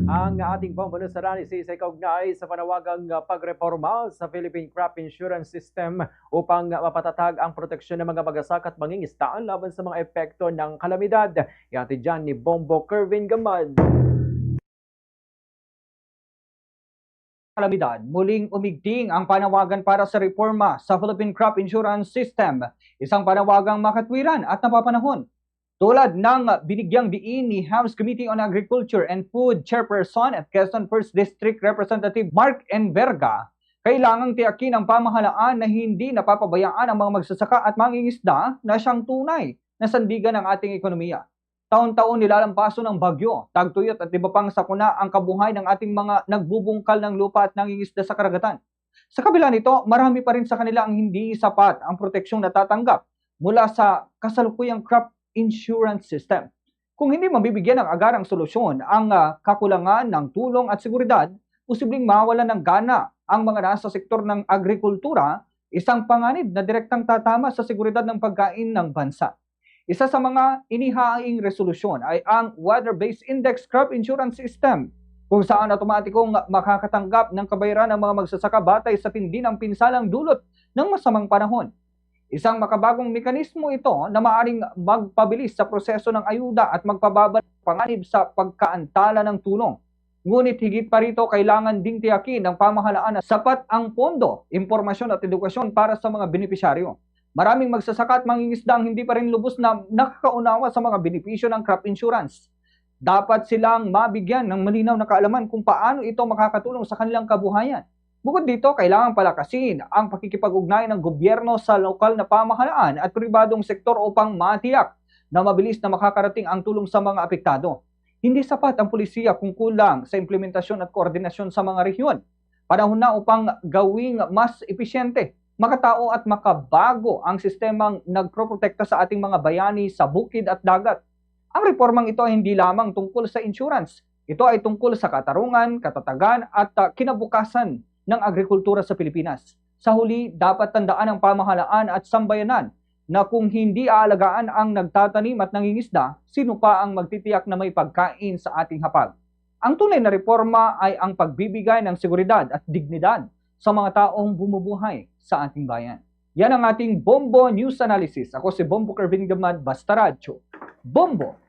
Ang ating pambansa analysis ay kaugnay sa panawagang pagreforma sa Philippine Crop Insurance System upang mapatatag ang proteksyon ng mga magsasaka at mangingisda laban sa mga epekto ng kalamidad. Ihatid dyan ni Bombo Kervin Gamad. Kalamidad, muling umigting ang panawagan para sa reforma sa Philippine Crop Insurance System, isang panawagang makatwiran at napapanahon. Tulad ng binigyang diin ni House Committee on Agriculture and Food Chairperson at Quezon 1st District Representative Mark Enverga, kailangang tiyakin ng pamahalaan na hindi napapabayaan ang mga magsasaka at mangingisda na siyang tunay na sandigan ng ating ekonomiya. Taon-taon nilalampaso ng bagyo, tagtuyot at iba pang sakuna ang kabuhay ng ating mga nagbubungkal ng lupa at nangingisda sa karagatan. Sa kabila nito, marami pa rin sa kanila ang hindi sapat ang proteksyong natatanggap mula sa kasalukuyang crop insurance system. Kung hindi mabibigyan ng agarang solusyon ang kakulangan ng tulong at seguridad, posibleng mawalan ng gana ang mga nasa sektor ng agrikultura, isang panganib na direktang tatama sa seguridad ng pagkain ng bansa. Isa sa mga inihaing resolusyon ay ang Weather-Based Index Crop Insurance System, kung saan automatikong makakatanggap ng kabayaran ng mga magsasaka batay sa tindi ng pinsalang dulot ng masamang panahon. Isang makabagong mekanismo ito na maaaring magpabilis sa proseso ng ayuda at magpababa ng panganib sa pagkaantala ng tulong. Ngunit higit pa rito, kailangan ding tiyakin ng pamahalaan na sapat ang pondo, impormasyon at edukasyon para sa mga benepisyaryo. Maraming magsasaka at mangingisda ang hindi pa rin lubos na nakakaunawa sa mga benepisyo ng crop insurance. Dapat silang mabigyan ng malinaw na kaalaman kung paano ito makakatulong sa kanilang kabuhayan. Bukod dito, kailangan palakasin ang pakikipag-ugnayan ng gobyerno sa lokal na pamahalaan at pribadong sektor upang matiyak na mabilis na makakarating ang tulong sa mga apektado. Hindi sapat ang pulisiya kung kulang sa implementasyon at koordinasyon sa mga rehiyon. Panahon na upang gawing mas episyente, makatao at makabago ang sistemang nagproprotekta sa ating mga bayani sa bukid at dagat. Ang reformang ito ay hindi lamang tungkol sa insurance. Ito ay tungkol sa katarungan, katatagan at kinabukasan ng agrikultura sa Pilipinas. Sa huli, dapat tandaan ng pamahalaan at sambayanan na kung hindi aalagaan ang nagtatanim at nangingisda, sino pa ang magtitiyak na may pagkain sa ating hapag? Ang tunay na reforma ay ang pagbibigay ng seguridad at dignidad sa mga taong bumubuhay sa ating bayan. Yan ang ating Bombo News Analysis. Ako si Bombo Kervin Gamad, Basta Radyo. Bombo!